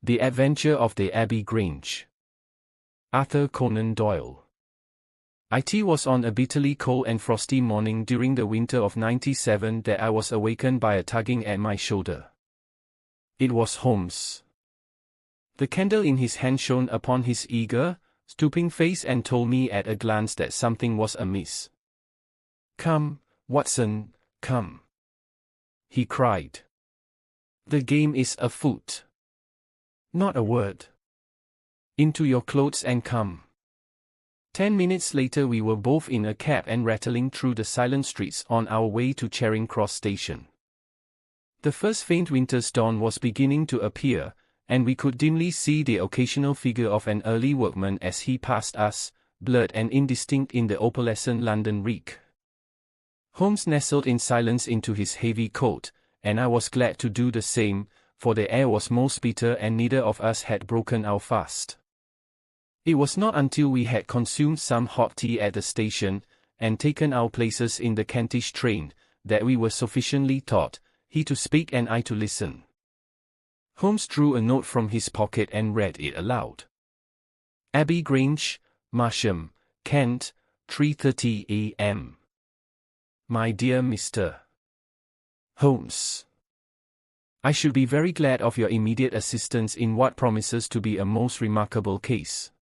The Adventure of the Abbey Grange. Arthur Conan Doyle. It was on a bitterly cold and frosty morning during the winter of '97 that I was awakened by a tugging at my shoulder. It was Holmes. The candle in his hand shone upon his eager, stooping face and told me at a glance that something was amiss. "Come, Watson, come," he cried. "The game is afoot. Not a word. Into your clothes and come." 10 minutes later we were both in a cab and rattling through the silent streets on our way to Charing Cross Station. The first faint winter's dawn was beginning to appear, and we could dimly see the occasional figure of an early workman as he passed us, blurred and indistinct in the opalescent London reek. Holmes nestled in silence into his heavy coat, and I was glad to do the same, for the air was most bitter and neither of us had broken our fast. It was not until we had consumed some hot tea at the station, and taken our places in the Kentish train, that we were sufficiently taught, he to speak and I to listen. Holmes drew a note from his pocket and read it aloud. "Abbey Grange, Marsham, Kent, 3:30 a.m. My dear Mr. Holmes, I should be very glad of your immediate assistance in what promises to be a most remarkable case.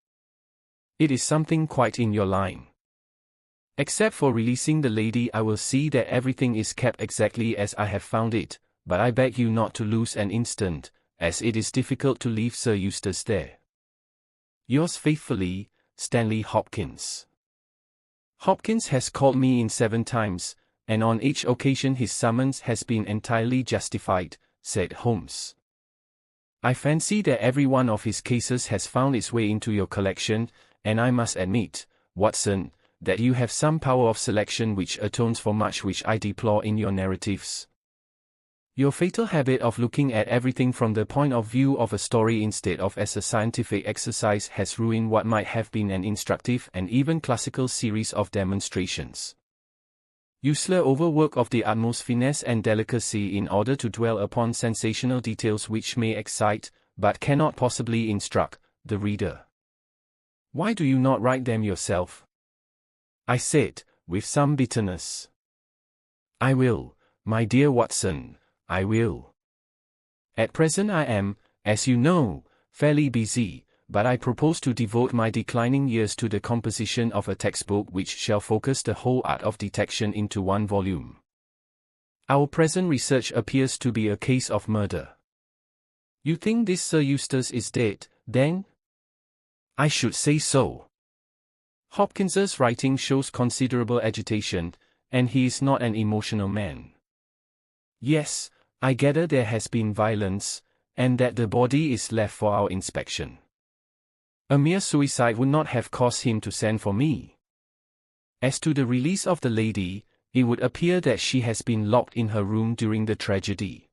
It is something quite in your line. Except for releasing the lady, I will see that everything is kept exactly as I have found it, but I beg you not to lose an instant, as it is difficult to leave Sir Eustace there. Yours faithfully, Stanley Hopkins." Hopkins has called me in 7 times, and on each occasion his summons has been entirely justified, said Holmes. "I fancy that every one of his cases has found its way into your collection, and I must admit, Watson, that you have some power of selection which atones for much which I deplore in your narratives. Your fatal habit of looking at everything from the point of view of a story instead of as a scientific exercise has ruined what might have been an instructive and even classical series of demonstrations. You slur over work of the utmost finesse and delicacy in order to dwell upon sensational details which may excite, but cannot possibly instruct, the reader. Why do you not write them yourself?" I said, with some bitterness. "I will, my dear Watson, I will. At present I am, as you know, fairly busy, but I propose to devote my declining years to the composition of a textbook which shall focus the whole art of detection into one volume. Our present research appears to be a case of murder." "You think this Sir Eustace is dead, then?" "I should say so. Hopkins's writing shows considerable agitation, and he is not an emotional man." "Yes, I gather there has been violence, and that the body is left for our inspection. A mere suicide would not have caused him to send for me. As to the release of the lady, it would appear that she has been locked in her room during the tragedy.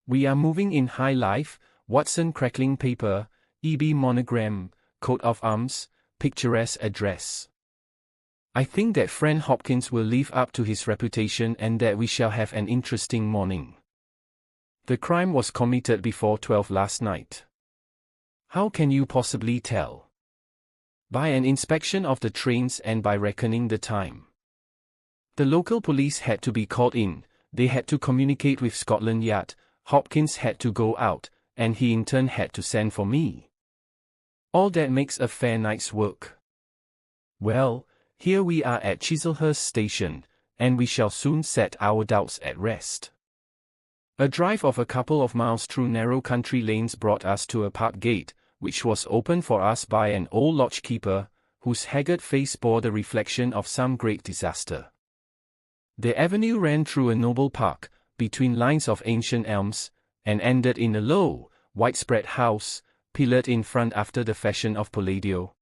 We are moving in high life, Watson, crackling paper, EB monogram, coat of arms, picturesque address. I think that friend Hopkins will live up to his reputation and that we shall have an interesting morning. The crime was committed before 12 last night." "How can you possibly tell?" "By an inspection of the trains and by reckoning the time. The local police had to be called in, they had to communicate with Scotland Yard, Hopkins had to go out, and he in turn had to send for me. All that makes a fair night's work. Well, here we are at Chislehurst Station, and we shall soon set our doubts at rest." A drive of a couple of miles through narrow country lanes brought us to a park gate, which was opened for us by an old lodge-keeper, whose haggard face bore the reflection of some great disaster. The avenue ran through a noble park, between lines of ancient elms, and ended in a low, widespread house, pillared in front after the fashion of Palladio.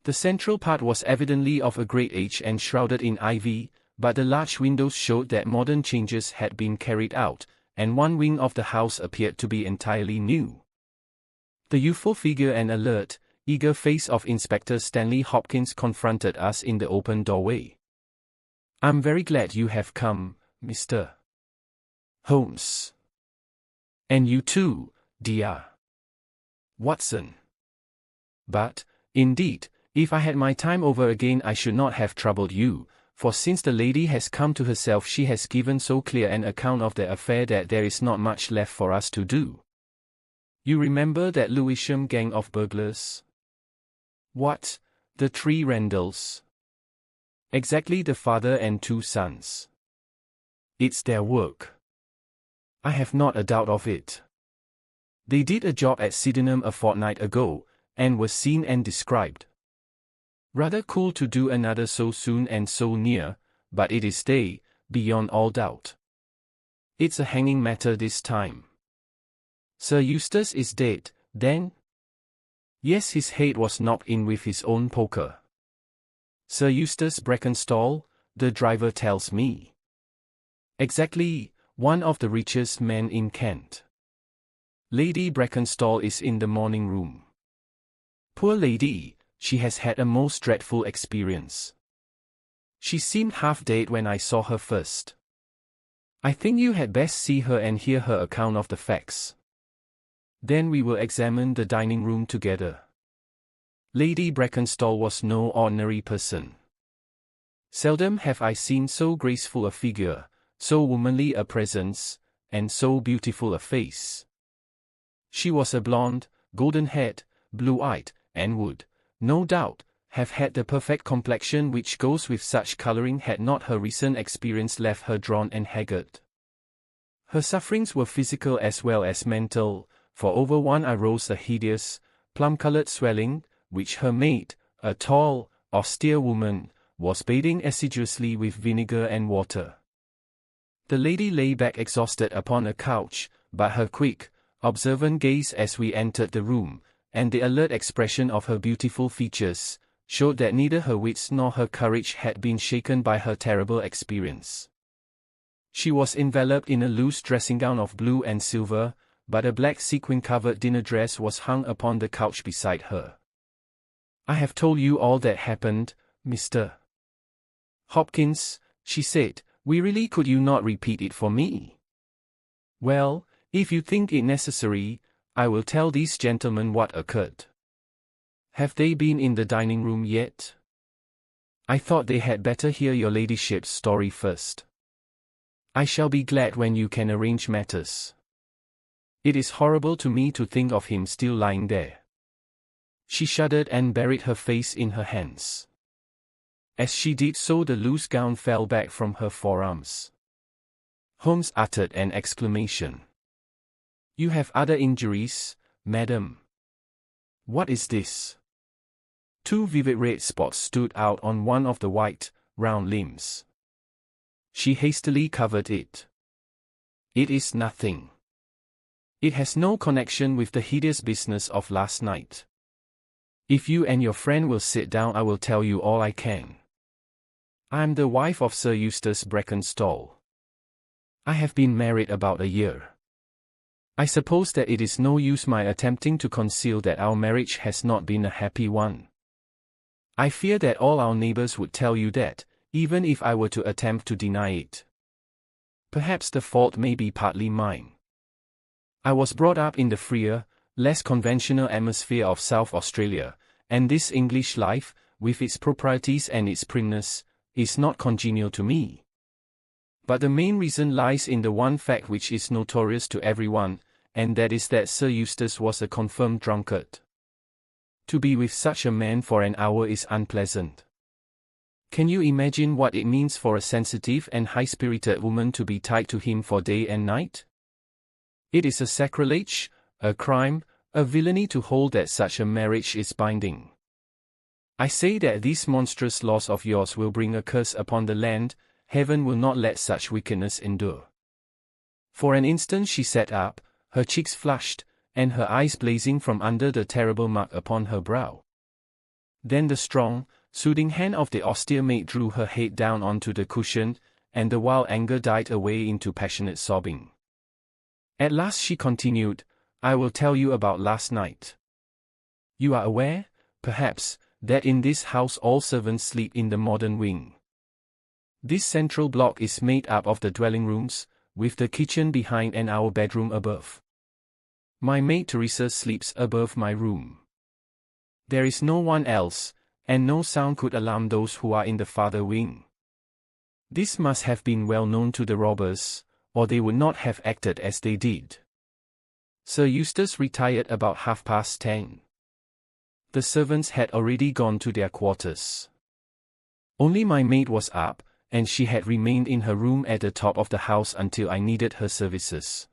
The central part was evidently of a great age and shrouded in ivy, but the large windows showed that modern changes had been carried out, and one wing of the house appeared to be entirely new. The youthful figure and alert, eager face of Inspector Stanley Hopkins confronted us in the open doorway. "I'm very glad you have come, Mr. Holmes. And you too, dear. Watson. But, indeed, if I had my time over again I should not have troubled you, for since the lady has come to herself she has given so clear an account of the affair that there is not much left for us to do. You remember that Lewisham gang of burglars? What, the 3 Randalls? Exactly, the father and 2 sons. It's their work. I have not a doubt of it. They did a job at Sydenham a fortnight ago, and were seen and described. Rather cool to do another so soon and so near, but it is they, beyond all doubt. It's a hanging matter this time. Sir Eustace is dead, then? Yes, his head was knocked in with his own poker. Sir Eustace Brackenstall, the driver tells me. Exactly, one of the richest men in Kent. Lady Brackenstall is in the morning room. Poor lady, she has had a most dreadful experience. She seemed half dead when I saw her first. I think you had best see her and hear her account of the facts. Then we will examine the dining room together. Lady Brackenstall was no ordinary person. Seldom have I seen so graceful a figure, so womanly a presence, and so beautiful a face. She was a blonde, golden-haired, blue-eyed, and would, no doubt, have had the perfect complexion which goes with such colouring had not her recent experience left her drawn and haggard. Her sufferings were physical as well as mental, for over one eye rose a hideous, plum-coloured swelling, which her maid, a tall, austere woman, was bathing assiduously with vinegar and water. The lady lay back exhausted upon a couch, but her quick, observant gaze as we entered the room, and the alert expression of her beautiful features, showed that neither her wits nor her courage had been shaken by her terrible experience. She was enveloped in a loose dressing-gown of blue and silver, but a black sequin-covered dinner dress was hung upon the couch beside her. I have told you all that happened, Mr. Hopkins, she said, wearily. Could you not repeat it for me? Well, if you think it necessary, I will tell these gentlemen what occurred. Have they been in the dining room yet? I thought they had better hear your ladyship's story first. I shall be glad when you can arrange matters. It is horrible to me to think of him still lying there. She shuddered and buried her face in her hands. As she did so, the loose gown fell back from her forearms. Holmes uttered an exclamation. You have other injuries, madam. What is this? 2 vivid red spots stood out on one of the white, round limbs. She hastily covered it. It is nothing. It has no connection with the hideous business of last night. If you and your friend will sit down, I will tell you all I can. I am the wife of Sir Eustace Brackenstall. I have been married about a year. I suppose that it is no use my attempting to conceal that our marriage has not been a happy one. I fear that all our neighbors would tell you that, even if I were to attempt to deny it. Perhaps the fault may be partly mine. I was brought up in the freer, less conventional atmosphere of South Australia, and this English life, with its proprieties and its primness, is not congenial to me. But the main reason lies in the one fact which is notorious to everyone, and that is that Sir Eustace was a confirmed drunkard. To be with such a man for an hour is unpleasant. Can you imagine what it means for a sensitive and high-spirited woman to be tied to him for day and night? It is a sacrilege, a crime, a villainy to hold that such a marriage is binding. I say that these monstrous laws of yours will bring a curse upon the land. Heaven will not let such wickedness endure. For an instant she sat up, her cheeks flushed, and her eyes blazing from under the terrible mark upon her brow. Then the strong, soothing hand of the austere maid drew her head down onto the cushion, and the wild anger died away into passionate sobbing. At last she continued, I will tell you about last night. You are aware, perhaps, that in this house all servants sleep in the modern wing. This central block is made up of the dwelling rooms, with the kitchen behind and our bedroom above. My maid Teresa sleeps above my room. There is no one else, and no sound could alarm those who are in the farther wing. This must have been well known to the robbers, or they would not have acted as they did. Sir Eustace retired about 10:30. The servants had already gone to their quarters. Only my maid was up, and she had remained in her room at the top of the house until I needed her services.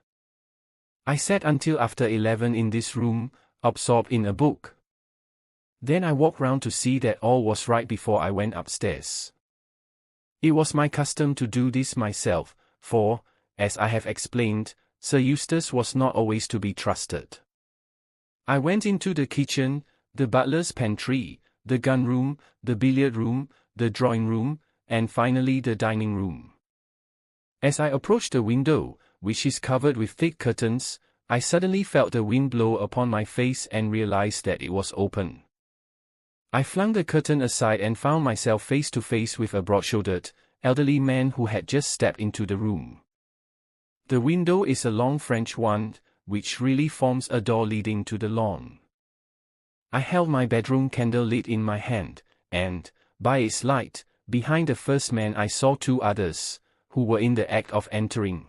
I sat until after 11 in this room, absorbed in a book. Then I walked round to see that all was right before I went upstairs. It was my custom to do this myself, for, as I have explained, Sir Eustace was not always to be trusted. I went into the kitchen, the butler's pantry, the gun room, the billiard room, the drawing room, and finally the dining room. As I approached the window, which is covered with thick curtains, I suddenly felt the wind blow upon my face and realized that it was open. I flung the curtain aside and found myself face to face with a broad-shouldered, elderly man who had just stepped into the room. The window is a long French one, which really forms a door leading to the lawn. I held my bedroom candle lit in my hand, and, by its light, behind the first man I saw two others, who were in the act of entering.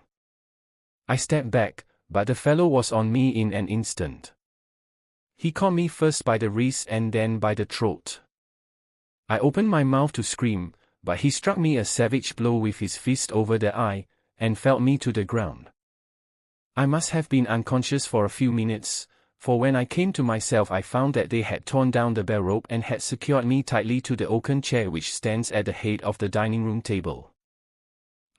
I stepped back, but the fellow was on me in an instant. He caught me first by the wrist and then by the throat. I opened my mouth to scream, but he struck me a savage blow with his fist over the eye, and felled me to the ground. I must have been unconscious for a few minutes, for when I came to myself I found that they had torn down the bell rope and had secured me tightly to the oaken chair which stands at the head of the dining room table.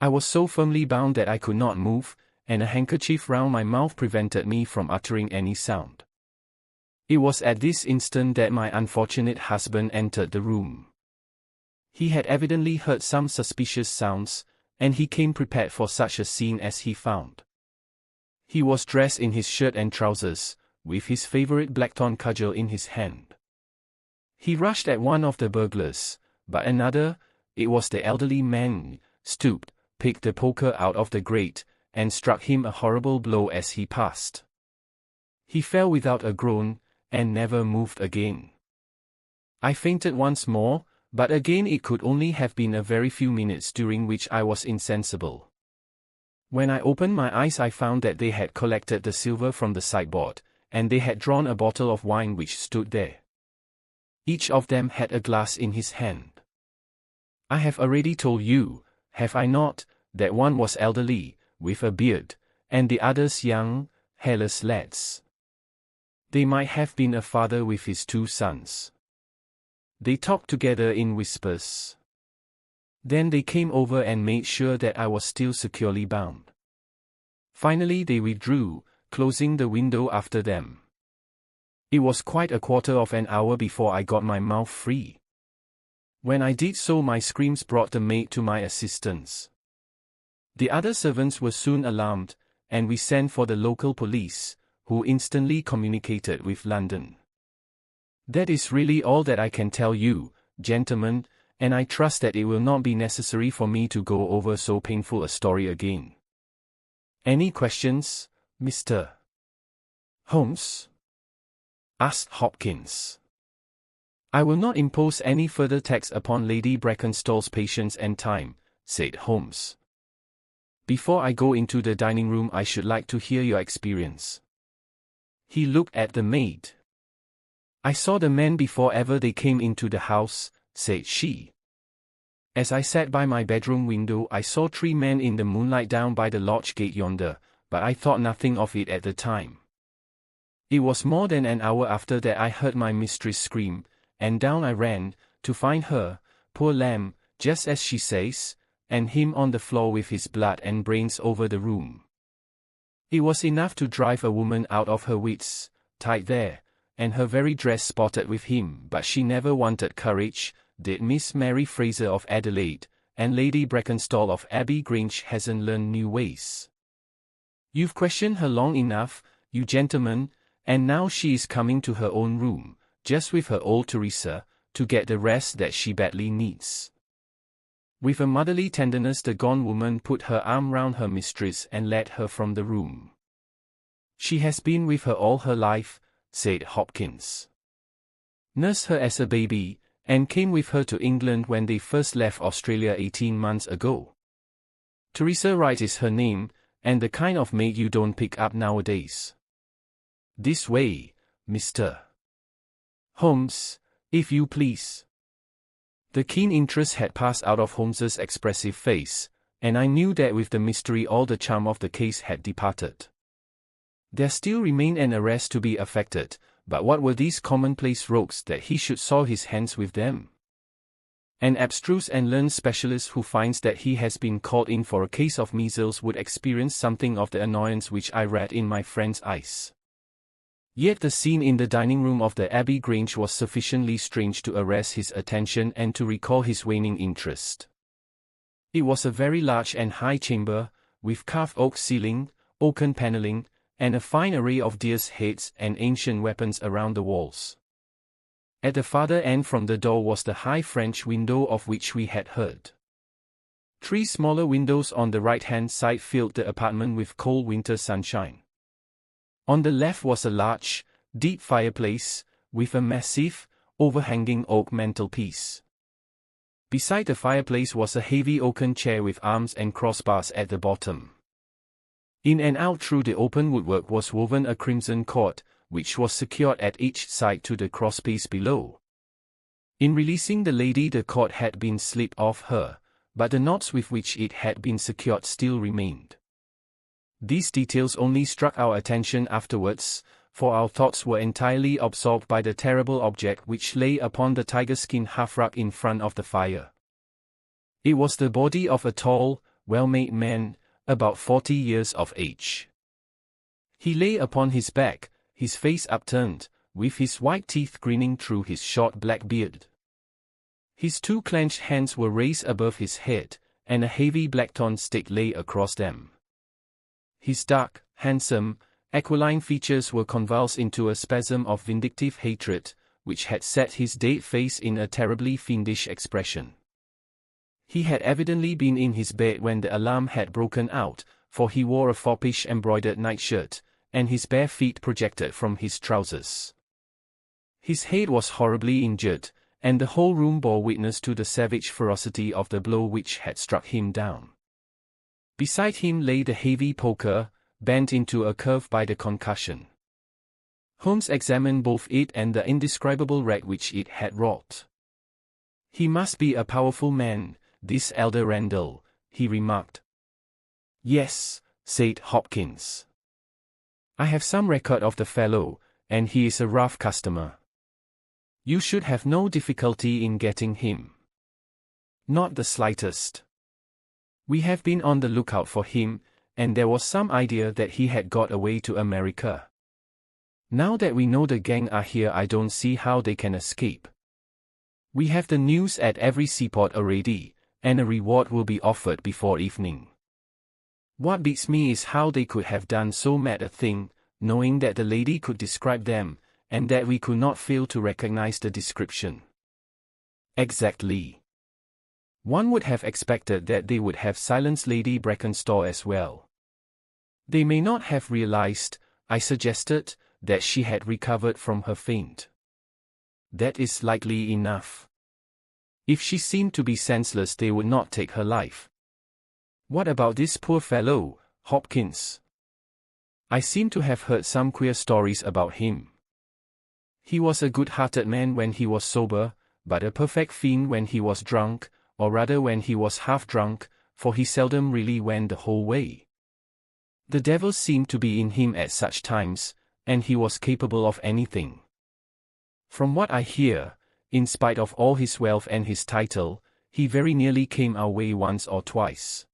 I was so firmly bound that I could not move, and a handkerchief round my mouth prevented me from uttering any sound. It was at this instant that my unfortunate husband entered the room. He had evidently heard some suspicious sounds, and he came prepared for such a scene as he found. He was dressed in his shirt and trousers, with his favorite blackthorn cudgel in his hand. He rushed at one of the burglars, but another, it was the elderly man, stooped, picked the poker out of the grate, and struck him a horrible blow as he passed. He fell without a groan, and never moved again. I fainted once more, but again it could only have been a very few minutes during which I was insensible. When I opened my eyes I found that they had collected the silver from the sideboard, and they had drawn a bottle of wine which stood there. Each of them had a glass in his hand. I have already told you, have I not, that one was elderly, with a beard, and the others young, hairless lads. They might have been a father with his two sons. They talked together in whispers. Then they came over and made sure that I was still securely bound. Finally they withdrew, closing the window after them. It was quite a quarter of an hour before I got my mouth free. When I did so my screams brought the maid to my assistance. The other servants were soon alarmed, and we sent for the local police, who instantly communicated with London. That is really all that I can tell you, gentlemen, and I trust that it will not be necessary for me to go over so painful a story again. Any questions, Mr. Holmes? Asked Hopkins. I will not impose any further tax upon Lady Brackenstall's patience and time, said Holmes. Before I go into the dining room I should like to hear your experience. He looked at the maid. I saw the men before ever they came into the house, said she. As I sat by my bedroom window I saw 3 men in the moonlight down by the lodge gate yonder, but I thought nothing of it at the time. It was more than an hour after that I heard my mistress scream, and down I ran, to find her, poor lamb, just as she says, and him on the floor with his blood and brains over the room. It was enough to drive a woman out of her wits, tied there, and her very dress spotted with him, but she never wanted courage, did Miss Mary Fraser of Adelaide, and Lady Brackenstall of Abbey Grange hasn't learned new ways. You've questioned her long enough, you gentlemen, and now she is coming to her own room, just with her old Teresa, to get the rest that she badly needs. With a motherly tenderness the gone woman put her arm round her mistress and led her from the room. She has been with her all her life, said Hopkins. Nursed her as a baby, and came with her to England when they first left Australia 18 months ago. Teresa Wright is her name, and the kind of maid you don't pick up nowadays. This way, Mr. Holmes, if you please. The keen interest had passed out of Holmes's expressive face, and I knew that with the mystery all the charm of the case had departed. There still remained an arrest to be effected, but what were these commonplace rogues that he should soil his hands with them? An abstruse and learned specialist who finds that he has been called in for a case of measles would experience something of the annoyance which I read in my friend's eyes. Yet the scene in the dining room of the Abbey Grange was sufficiently strange to arrest his attention and to recall his waning interest. It was a very large and high chamber, with carved oak ceiling, oaken panelling, and a fine array of deer's heads and ancient weapons around the walls. At the farther end from the door was the high French window of which we had heard. 3 smaller windows on the right-hand side filled the apartment with cold winter sunshine. On the left was a large, deep fireplace, with a massive, overhanging oak mantelpiece. Beside the fireplace was a heavy oaken chair with arms and crossbars at the bottom. In and out through the open woodwork was woven a crimson cord, which was secured at each side to the crosspiece below. In releasing the lady the cord had been slipped off her, but the knots with which it had been secured still remained. These details only struck our attention afterwards, for our thoughts were entirely absorbed by the terrible object which lay upon the tiger-skin hearthrug in front of the fire. It was the body of a tall, well-made man, about 40 years of age. He lay upon his back, his face upturned, with his white teeth grinning through his short black beard. His 2 clenched hands were raised above his head, and a heavy blackthorn stick lay across them. His dark, handsome, aquiline features were convulsed into a spasm of vindictive hatred, which had set his dead face in a terribly fiendish expression. He had evidently been in his bed when the alarm had broken out, for he wore a foppish embroidered nightshirt, and his bare feet projected from his trousers. His head was horribly injured, and the whole room bore witness to the savage ferocity of the blow which had struck him down. Beside him lay the heavy poker, bent into a curve by the concussion. Holmes examined both it and the indescribable wreck which it had wrought. "He must be a powerful man, this elder Randall," he remarked. "Yes," said Hopkins. "I have some record of the fellow, and he is a rough customer. You should have no difficulty in getting him." "Not the slightest. We have been on the lookout for him, and there was some idea that he had got away to America. Now that we know the gang are here, I don't see how they can escape. We have the news at every seaport already, and a reward will be offered before evening. What beats me is how they could have done so mad a thing, knowing that the lady could describe them, and that we could not fail to recognize the description." "Exactly. One would have expected that they would have silenced Lady Brackenstall as well." "They may not have realized," I suggested, "that she had recovered from her faint." "That is likely enough. If she seemed to be senseless, they would not take her life." "What about this poor fellow, Hopkins? I seem to have heard some queer stories about him." "He was a good-hearted man when he was sober, but a perfect fiend when he was drunk, or rather when he was half drunk, for he seldom really went the whole way. The devil seemed to be in him at such times, and he was capable of anything. From what I hear, in spite of all his wealth and his title, he very nearly came our way once or twice.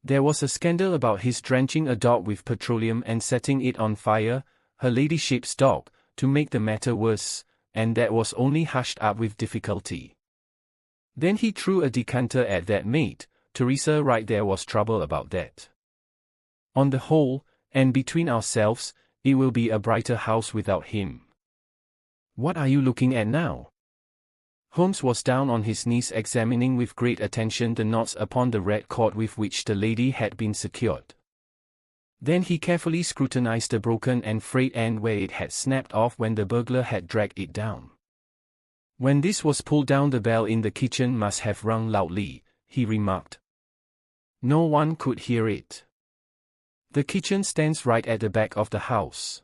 There was a scandal about his drenching a dog with petroleum and setting it on fire, her ladyship's dog, to make the matter worse, and that was only hushed up with difficulty. Then he threw a decanter at that maid, Teresa Wright. There was trouble about that. On the whole, and between ourselves, it will be a brighter house without him." "What are you looking at now?" Holmes was down on his knees examining with great attention the knots upon the red cord with which the lady had been secured. Then he carefully scrutinized the broken and frayed end where it had snapped off when the burglar had dragged it down. When this was pulled down, the bell in the kitchen must have rung loudly, he remarked. No one could hear it. The kitchen stands right at the back of the house.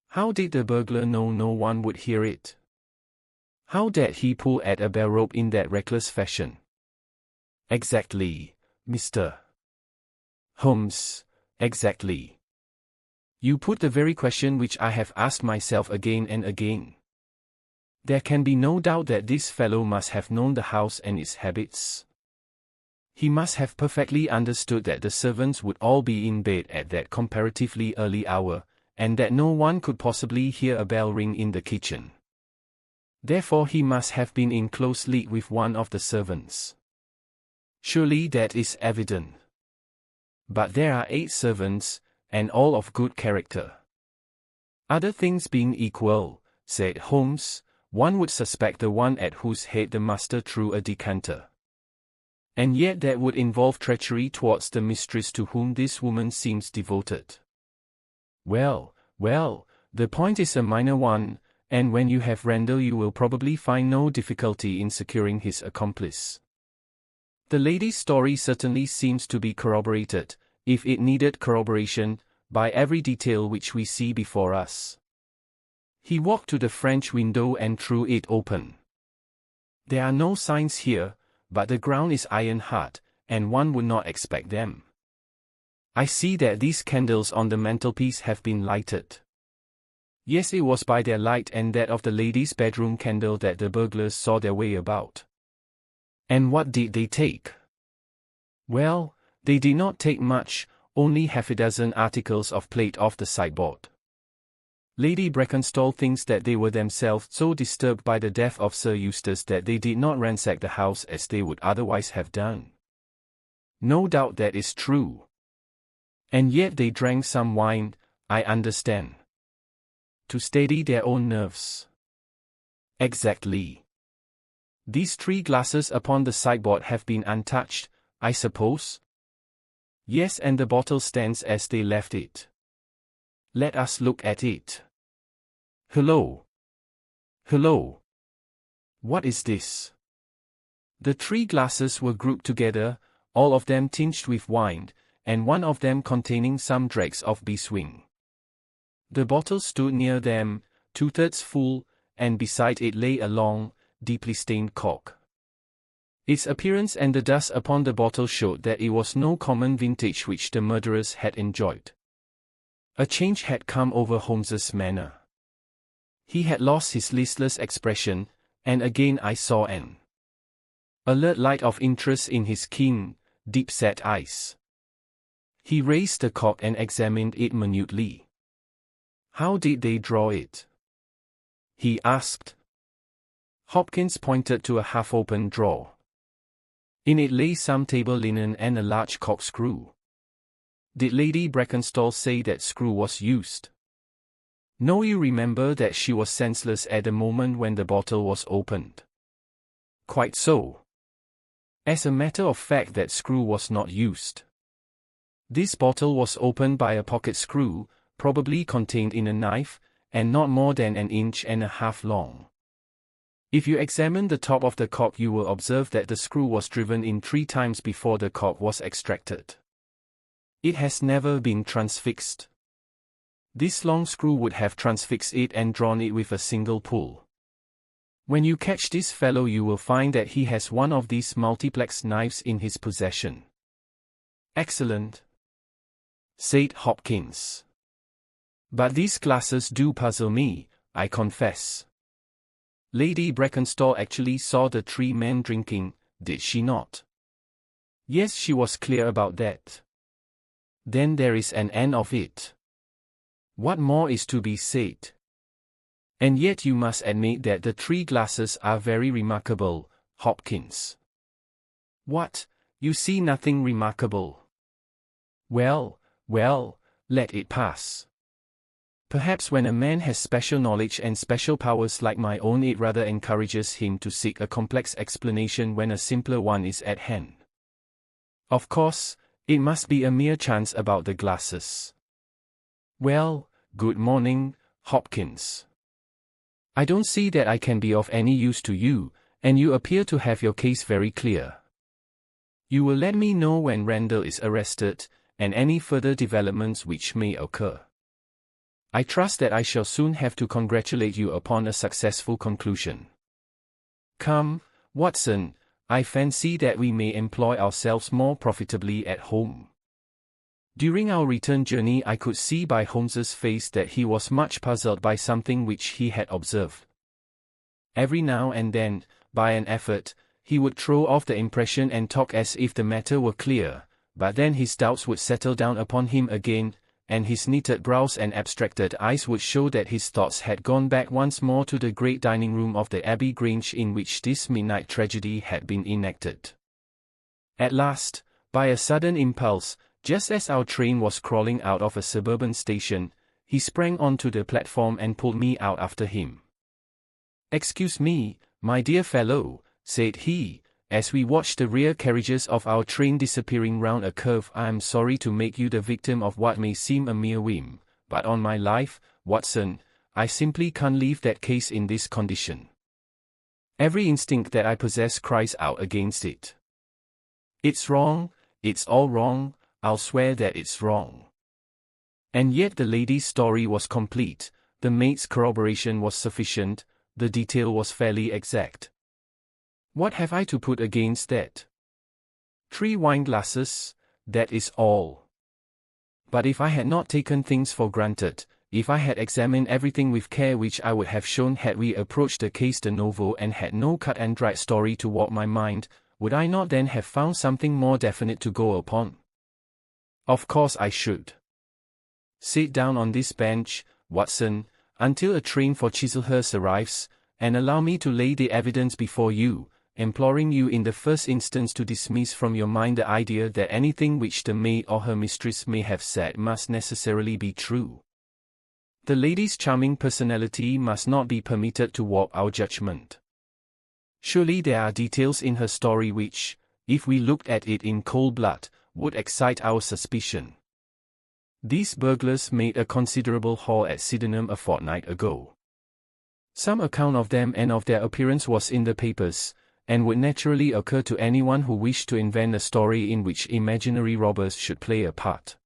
How did the burglar know no one would hear it? How dared he pull at a bell rope in that reckless fashion? Exactly, Mr. Holmes, exactly. You put the very question which I have asked myself again and again. There can be no doubt that this fellow must have known the house and its habits. He must have perfectly understood that the servants would all be in bed at that comparatively early hour, and that no one could possibly hear a bell ring in the kitchen. Therefore he must have been in close league with one of the servants. Surely that is evident. But there are 8 servants, and all of good character. Other things being equal, said Holmes, one would suspect the one at whose head the master threw a decanter. And yet that would involve treachery towards the mistress to whom this woman seems devoted. Well, the point is a minor one, and when you have Randall you will probably find no difficulty in securing his accomplice. The lady's story certainly seems to be corroborated, if it needed corroboration, by every detail which we see before us. He walked to the French window and threw it open. There are no signs here, but the ground is iron hard, and one would not expect them. I see that these candles on the mantelpiece have been lighted. Yes, it was by their light and that of the lady's bedroom candle that the burglars saw their way about. And what did they take? Well, they did not take much, only half a dozen articles of plate off the sideboard. Lady Brackenstall thinks that they were themselves so disturbed by the death of Sir Eustace that they did not ransack the house as they would otherwise have done. No doubt that is true. And yet they drank some wine, I understand. To steady their own nerves. Exactly. These 3 glasses upon the sideboard have been untouched, I suppose? Yes, and the bottle stands as they left it. Let us look at it. Hello. What is this? The 3 glasses were grouped together, all of them tinged with wine, and one of them containing some dregs of beeswing. The bottle stood near them, 2/3 full, and beside it lay a long, deeply stained cork. Its appearance and the dust upon the bottle showed that it was no common vintage which the murderers had enjoyed. A change had come over Holmes's manner. He had lost his listless expression, and again I saw an alert light of interest in his keen, deep-set eyes. He raised the cork and examined it minutely. How did they draw it? He asked. Hopkins pointed to a half-open drawer. In it lay some table linen and a large corkscrew. Did Lady Brackenstall say that screw was used? No, you remember that she was senseless at the moment when the bottle was opened. Quite so. As a matter of fact, that screw was not used. This bottle was opened by a pocket screw, probably contained in a knife, and not more than 1.5 inches long. If you examine the top of the cork you will observe that the screw was driven in 3 times before the cork was extracted. It has never been transfixed. This long screw would have transfixed it and drawn it with a single pull. When you catch this fellow you will find that he has one of these multiplex knives in his possession. Excellent, said Hopkins. But these glasses do puzzle me, I confess. Lady Brackenstall actually saw the 3 men drinking, did she not? Yes, she was clear about that. Then there is an end of it. What more is to be said? And yet you must admit that the 3 glasses are very remarkable, Hopkins. What, you see nothing remarkable? Well, let it pass. Perhaps when a man has special knowledge and special powers like my own, it rather encourages him to seek a complex explanation when a simpler one is at hand. Of course, It must be a mere chance about the glasses. Well, good morning, Hopkins. I don't see that I can be of any use to you, and you appear to have your case very clear. You will let me know when Randall is arrested, and any further developments which may occur. I trust that I shall soon have to congratulate you upon a successful conclusion. Come, Watson, I fancy that we may employ ourselves more profitably at home. During our return journey I could see by Holmes's face that he was much puzzled by something which he had observed. Every now and then, by an effort, he would throw off the impression and talk as if the matter were clear, but then his doubts would settle down upon him again, and his knitted brows and abstracted eyes would show that his thoughts had gone back once more to the great dining room of the Abbey Grange in which this midnight tragedy had been enacted. At last, by a sudden impulse, just as our train was crawling out of a suburban station, he sprang onto the platform and pulled me out after him. "Excuse me, my dear fellow," said he, as we watched the rear carriages of our train disappearing round a curve. "I am sorry to make you the victim of what may seem a mere whim, but on my life, Watson, I simply can't leave that case in this condition. Every instinct that I possess cries out against it. It's wrong, it's all wrong, I'll swear that it's wrong." And yet the lady's story was complete, the maid's corroboration was sufficient, the detail was fairly exact. What have I to put against that? 3 wine glasses, that is all. But if I had not taken things for granted, if I had examined everything with care which I would have shown had we approached the case de novo and had no cut-and-dried story to warp my mind, would I not then have found something more definite to go upon? Of course I should. Sit down on this bench, Watson, until a train for Chislehurst arrives, and allow me to lay the evidence before you, imploring you in the first instance to dismiss from your mind the idea that anything which the maid or her mistress may have said must necessarily be true. The lady's charming personality must not be permitted to warp our judgment. Surely there are details in her story which, if we looked at it in cold blood, would excite our suspicion. These burglars made a considerable haul at Sydenham a fortnight ago. Some account of them and of their appearance was in the papers, and would naturally occur to anyone who wished to invent a story in which imaginary robbers should play a part.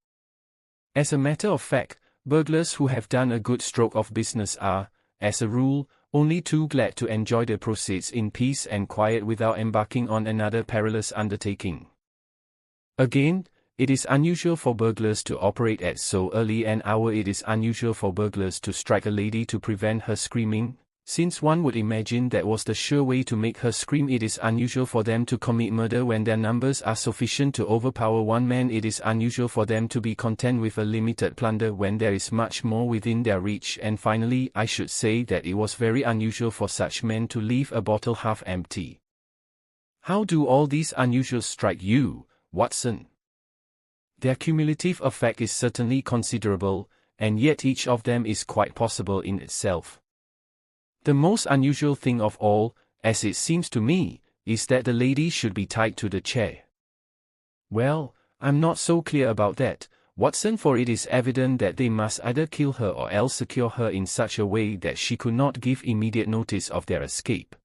As a matter of fact, burglars who have done a good stroke of business are, as a rule, only too glad to enjoy the proceeds in peace and quiet without embarking on another perilous undertaking. Again, it is unusual for burglars to operate at so early an hour. It is unusual for burglars to strike a lady to prevent her screaming, since one would imagine that was the sure way to make her scream. It is unusual for them to commit murder when their numbers are sufficient to overpower one man. It is unusual for them to be content with a limited plunder when there is much more within their reach. And finally, I should say that it was very unusual for such men to leave a bottle half empty. How do all these unusuals strike you, Watson? Their cumulative effect is certainly considerable, and yet each of them is quite possible in itself. The most unusual thing of all, as it seems to me, is that the lady should be tied to the chair. Well, I'm not so clear about that, Watson, for it is evident that they must either kill her or else secure her in such a way that she could not give immediate notice of their escape.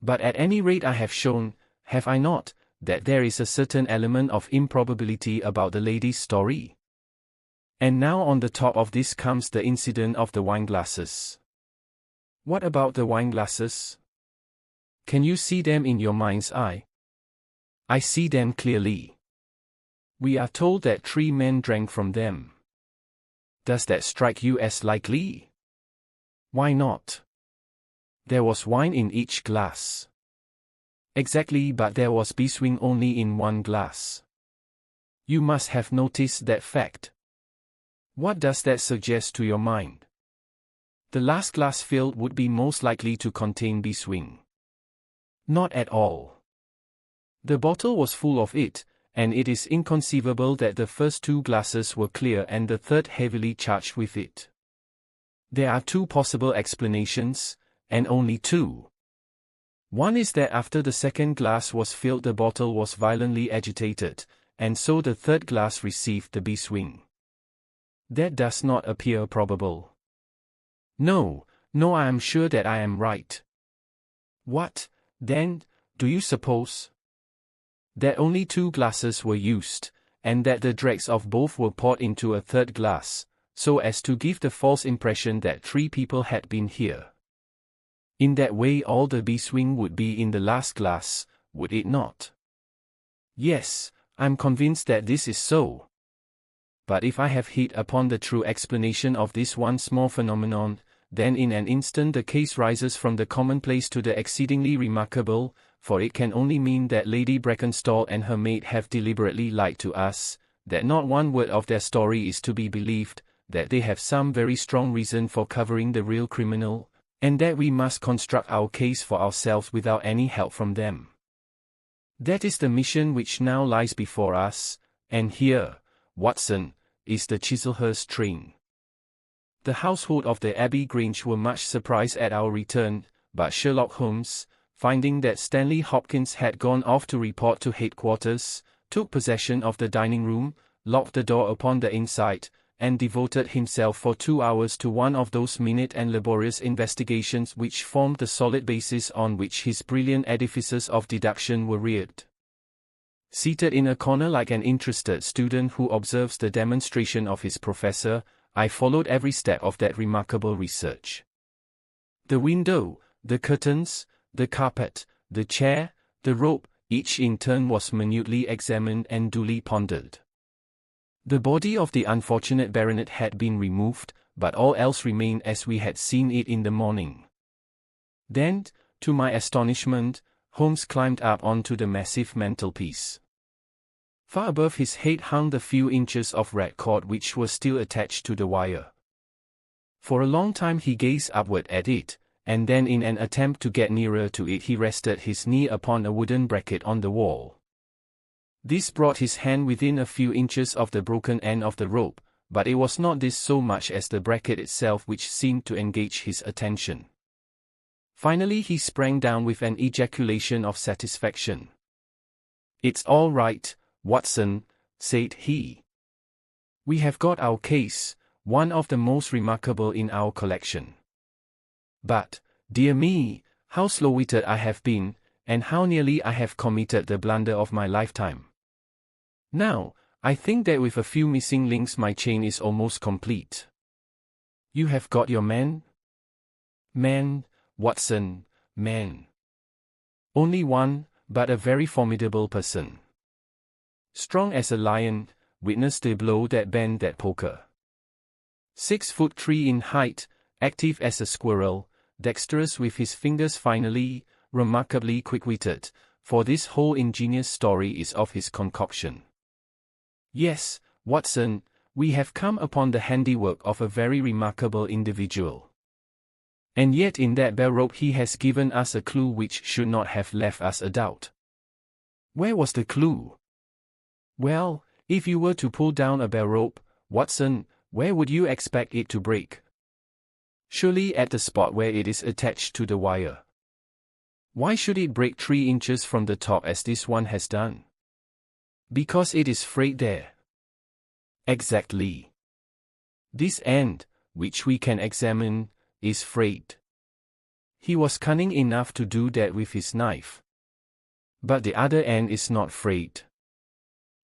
But at any rate I have shown, have I not, that there is a certain element of improbability about the lady's story? And now on the top of this comes the incident of the wineglasses. What about the wineglasses? Can you see them in your mind's eye? I see them clearly. We are told that 3 men drank from them. Does that strike you as likely? Why not? There was wine in each glass. Exactly, but there was beeswing only in one glass. You must have noticed that fact. What does that suggest to your mind? The last glass filled would be most likely to contain beeswing. Not at all. The bottle was full of it, and it is inconceivable that the first 2 glasses were clear and the third heavily charged with it. There are 2 possible explanations, and only 2. One is that after the second glass was filled the bottle was violently agitated, and so the third glass received the B-swing. That does not appear probable. No, no, I am sure that I am right. What, then, do you suppose? That only 2 glasses were used, and that the dregs of both were poured into a third glass, so as to give the false impression that 3 people had been here. In that way all the B-swing would be in the last glass, would it not? Yes, I'm convinced that this is so. But if I have hit upon the true explanation of this one small phenomenon, then in an instant the case rises from the commonplace to the exceedingly remarkable, for it can only mean that Lady Brackenstall and her maid have deliberately lied to us, that not one word of their story is to be believed, that they have some very strong reason for covering the real criminal, and that we must construct our case for ourselves without any help from them. That is the mission which now lies before us, and here, Watson, is the Chislehurst train. The household of the Abbey Grange were much surprised at our return, but Sherlock Holmes, finding that Stanley Hopkins had gone off to report to headquarters, took possession of the dining room, locked the door upon the inside, and devoted himself for 2 hours to one of those minute and laborious investigations which formed the solid basis on which his brilliant edifices of deduction were reared. Seated in a corner like an interested student who observes the demonstration of his professor, I followed every step of that remarkable research. The window, the curtains, the carpet, the chair, the rope, each in turn was minutely examined and duly pondered. The body of the unfortunate baronet had been removed, but all else remained as we had seen it in the morning. Then, to my astonishment, Holmes climbed up onto the massive mantelpiece. Far above his head hung the few inches of red cord which were still attached to the wire. For a long time he gazed upward at it, and then in an attempt to get nearer to it he rested his knee upon a wooden bracket on the wall. This brought his hand within a few inches of the broken end of the rope, but it was not this so much as the bracket itself which seemed to engage his attention. Finally he sprang down with an ejaculation of satisfaction. "It's all right, Watson," said he. "We have got our case, one of the most remarkable in our collection. But, dear me, how slow-witted I have been, and how nearly I have committed the blunder of my lifetime. Now, I think that with a few missing links my chain is almost complete. You have got your man?" "Man, Watson, man. Only one, but a very formidable person. Strong as a lion, witness the blow that bent that poker. 6'3" in height, active as a squirrel, dexterous with his fingers finally, remarkably quick-witted, for this whole ingenious story is of his concoction. Yes, Watson, we have come upon the handiwork of a very remarkable individual. And yet in that bell rope he has given us a clue which should not have left us a doubt." "Where was the clue?" "Well, if you were to pull down a bell rope, Watson, where would you expect it to break? Surely at the spot where it is attached to the wire. Why should it break 3 inches from the top as this one has done? Because it is frayed there." "Exactly. This end, which we can examine, is frayed. He was cunning enough to do that with his knife. But the other end is not frayed.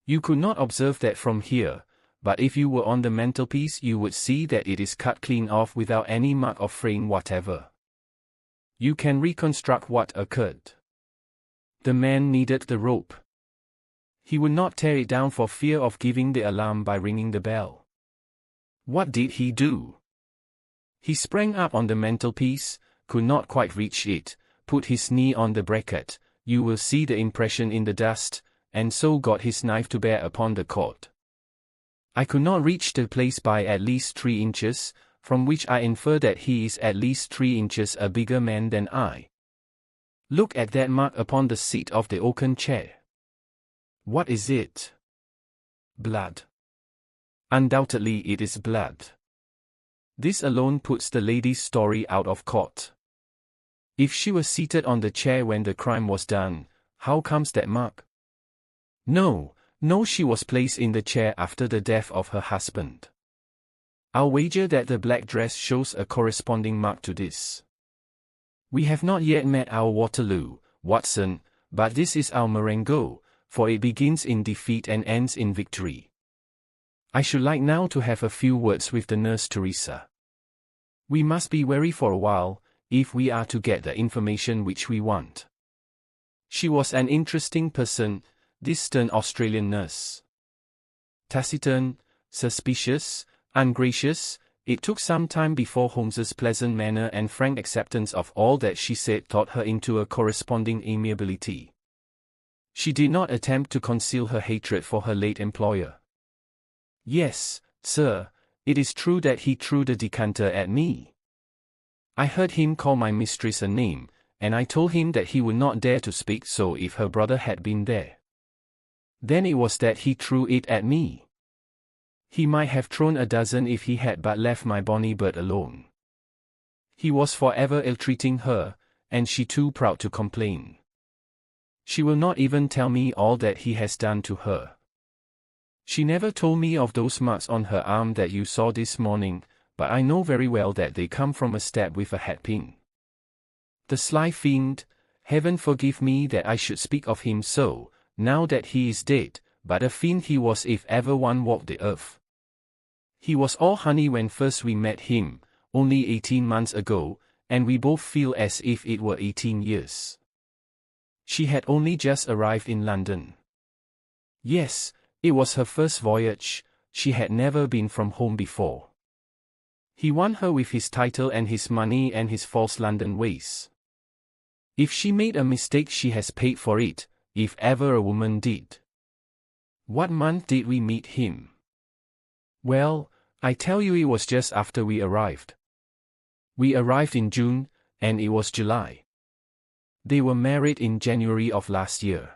You could not observe that from here, but if you were on the mantelpiece you would see that it is cut clean off without any mark of fraying whatever. You can reconstruct what occurred. The man needed the rope. He would not tear it down for fear of giving the alarm by ringing the bell. What did he do? He sprang up on the mantelpiece, could not quite reach it, put his knee on the bracket, you will see the impression in the dust, and so got his knife to bear upon the cord. I could not reach the place by at least 3 inches, from which I infer that he is at least 3 inches a bigger man than I. Look at that mark upon the seat of the oaken chair. What is it? Blood. Undoubtedly it is blood. This alone puts the lady's story out of court. If she was seated on the chair when the crime was done, how comes that mark? No, No, she was placed in the chair after the death of her husband. I'll wager that the black dress shows a corresponding mark to this. We have not yet met our Waterloo, Watson, but this is our Marengo, for it begins in defeat and ends in victory. I should like now to have a few words with the nurse Teresa. We must be wary for a while, if we are to get the information which we want. She was an interesting person, this stern Australian nurse. Taciturn, suspicious, ungracious, it took some time before Holmes's pleasant manner and frank acceptance of all that she said taught her into a corresponding amiability. She did not attempt to conceal her hatred for her late employer. Yes, sir, it is true that he threw the decanter at me. I heard him call my mistress a name, and I told him that he would not dare to speak so if her brother had been there. Then it was that he threw it at me. He might have thrown a dozen if he had but left my bonny bird alone. He was forever ill-treating her, and she too proud to complain. She will not even tell me all that he has done to her. She never told me of those marks on her arm that you saw this morning, but I know very well that they come from a stab with a hatpin. The sly fiend, heaven forgive me that I should speak of him so, now that he is dead, but a fiend he was if ever one walked the earth. He was all honey when first we met him, only 18 months ago, and we both feel as if it were 18 years. She had only just arrived in London. Yes, it was her first voyage, she had never been from home before. He won her with his title and his money and his false London ways. If she made a mistake she has paid for it, if ever a woman did. What month did we meet him? Well, I tell you it was just after we arrived. We arrived in June, and it was July. They were married in January of last year.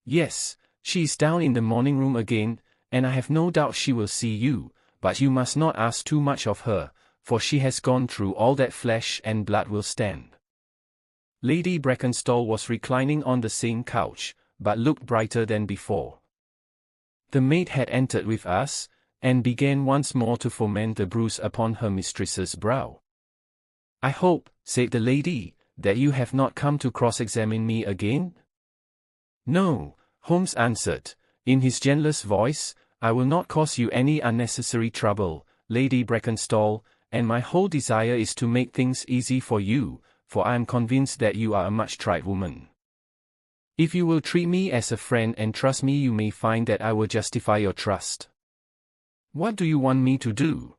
Yes, she is down in the morning room again, and I have no doubt she will see you, but you must not ask too much of her, for she has gone through all that flesh and blood will stand. Lady Brackenstall was reclining on the same couch, but looked brighter than before. The maid had entered with us, and began once more to foment the bruise upon her mistress's brow. I hope, said the lady, that you have not come to cross-examine me again? No, Holmes answered, in his gentlest voice, I will not cause you any unnecessary trouble, Lady Brackenstall, and my whole desire is to make things easy for you, for I am convinced that you are a much-tried woman. If you will treat me as a friend and trust me, you may find that I will justify your trust. What do you want me to do?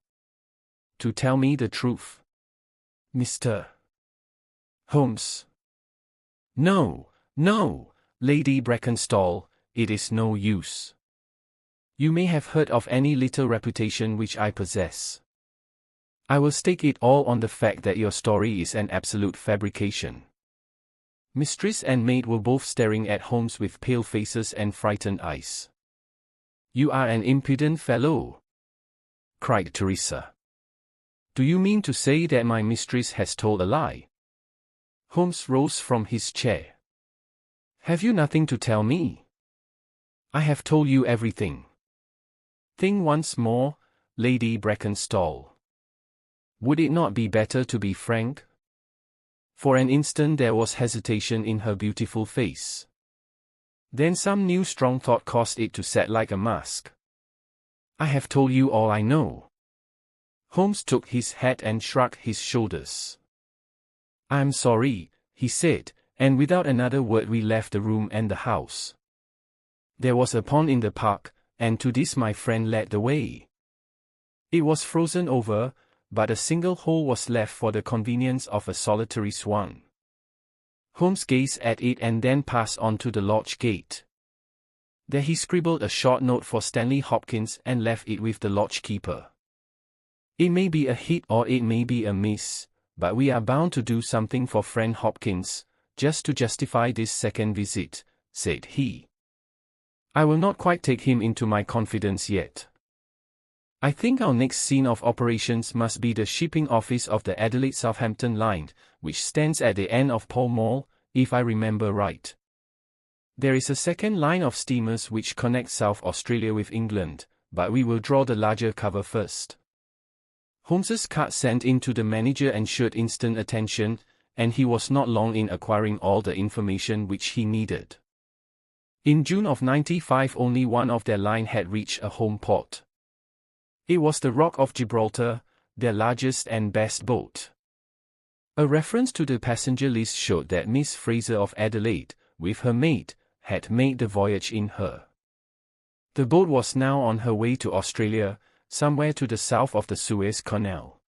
To tell me the truth, Mr. Holmes. No, no, Lady Brackenstall, it is no use. You may have heard of any little reputation which I possess. I will stake it all on the fact that your story is an absolute fabrication. Mistress and maid were both staring at Holmes with pale faces and frightened eyes. You are an impudent fellow, cried Teresa. Do you mean to say that my mistress has told a lie? Holmes rose from his chair. Have you nothing to tell me? I have told you everything. Think once more, Lady Brackenstall. Would it not be better to be frank? For an instant there was hesitation in her beautiful face. Then some new strong thought caused it to set like a mask. I have told you all I know. Holmes took his hat and shrugged his shoulders. I am sorry, he said, and without another word we left the room and the house. There was a pond in the park, and to this my friend led the way. It was frozen over, but a single hole was left for the convenience of a solitary swan. Holmes gazed at it and then passed on to the lodge gate. There he scribbled a short note for Stanley Hopkins and left it with the lodge keeper. It may be a hit or it may be a miss, but we are bound to do something for friend Hopkins, just to justify this second visit, said he. I will not quite take him into my confidence yet. I think our next scene of operations must be the shipping office of the Adelaide-Southampton line, which stands at the end of Pall Mall, if I remember right. There is a second line of steamers which connects South Australia with England, but we will draw the larger cover first. Holmes's card sent in to the manager ensured instant attention, and he was not long in acquiring all the information which he needed. In June of 95 only one of their line had reached a home port. It was the Rock of Gibraltar, their largest and best boat. A reference to the passenger list showed that Miss Fraser of Adelaide, with her mate, had made the voyage in her. The boat was now on her way to Australia, somewhere to the south of the Suez Canal.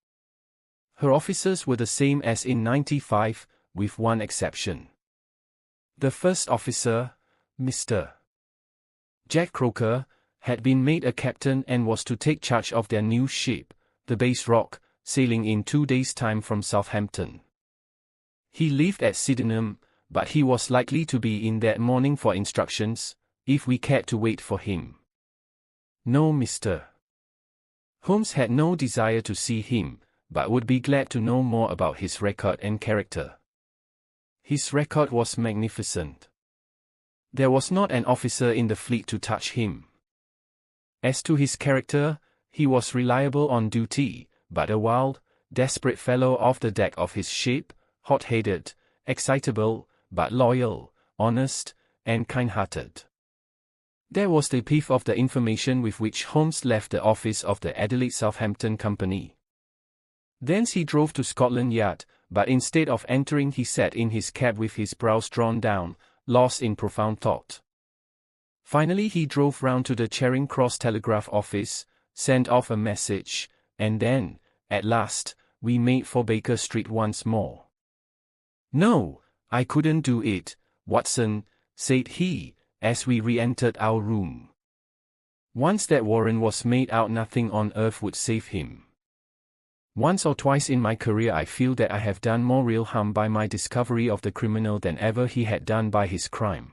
Her officers were the same as in 95, with one exception. The first officer, Mr. Jack Croker, had been made a captain and was to take charge of their new ship, the Base Rock, sailing in 2 days' time from Southampton. He lived at Sydenham, but he was likely to be in that morning for instructions, if we cared to wait for him. No, Mr. Holmes had no desire to see him, but would be glad to know more about his record and character. His record was magnificent. There was not an officer in the fleet to touch him. As to his character, he was reliable on duty, but a wild, desperate fellow off the deck of his ship, hot-headed, excitable, but loyal, honest, and kind-hearted. There was the pith of the information with which Holmes left the office of the Adelaide Southampton Company. Thence he drove to Scotland Yard, but instead of entering he sat in his cab with his brows drawn down, lost in profound thought. Finally he drove round to the Charing Cross Telegraph Office, sent off a message, and then, at last, we made for Baker Street once more. "No, I couldn't do it, Watson," said he, as we re-entered our room. Once that warrant was made out nothing on earth would save him. Once or twice in my career I feel that I have done more real harm by my discovery of the criminal than ever he had done by his crime.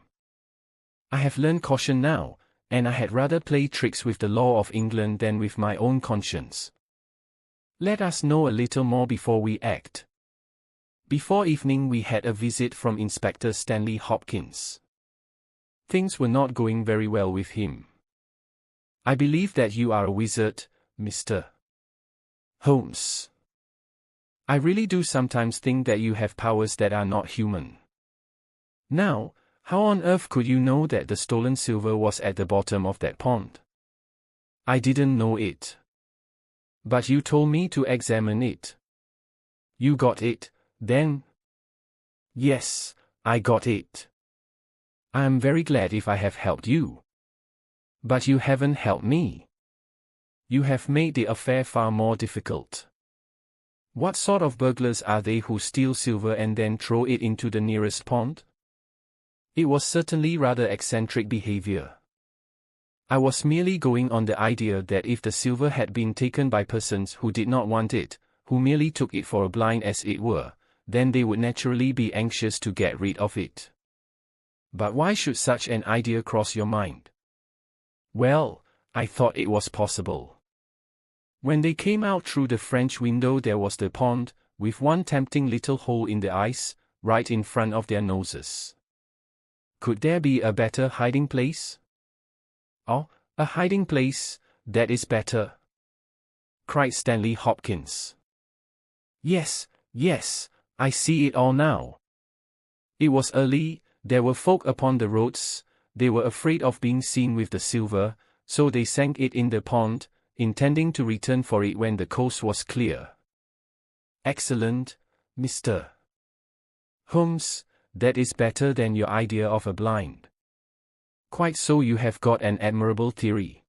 I have learned caution now, and I had rather play tricks with the law of England than with my own conscience. Let us know a little more before we act. Before evening we had a visit from Inspector Stanley Hopkins. Things were not going very well with him. "I believe that you are a wizard, Mr. Holmes. I really do sometimes think that you have powers that are not human. Now, how on earth could you know that the stolen silver was at the bottom of that pond?" "I didn't know it. But you told me to examine it." "You got it, then?" "Yes, I got it." "I am very glad if I have helped you." "But you haven't helped me. You have made the affair far more difficult. What sort of burglars are they who steal silver and then throw it into the nearest pond?" It was certainly rather eccentric behavior. I was merely going on the idea that if the silver had been taken by persons who did not want it, who merely took it for a blind as it were, then they would naturally be anxious to get rid of it. But why should such an idea cross your mind? Well, I thought it was possible. When they came out through the French window there was the pond, with one tempting little hole in the ice, right in front of their noses. Could there be a better hiding place? "Oh, a hiding place, that is better," cried Stanley Hopkins. Yes, I see it all now. It was early, there were folk upon the roads, they were afraid of being seen with the silver, so they sank it in the pond, intending to return for it when the coast was clear." "Excellent, Mr. Holmes, that is better than your idea of a blind." "Quite so, you have got an admirable theory.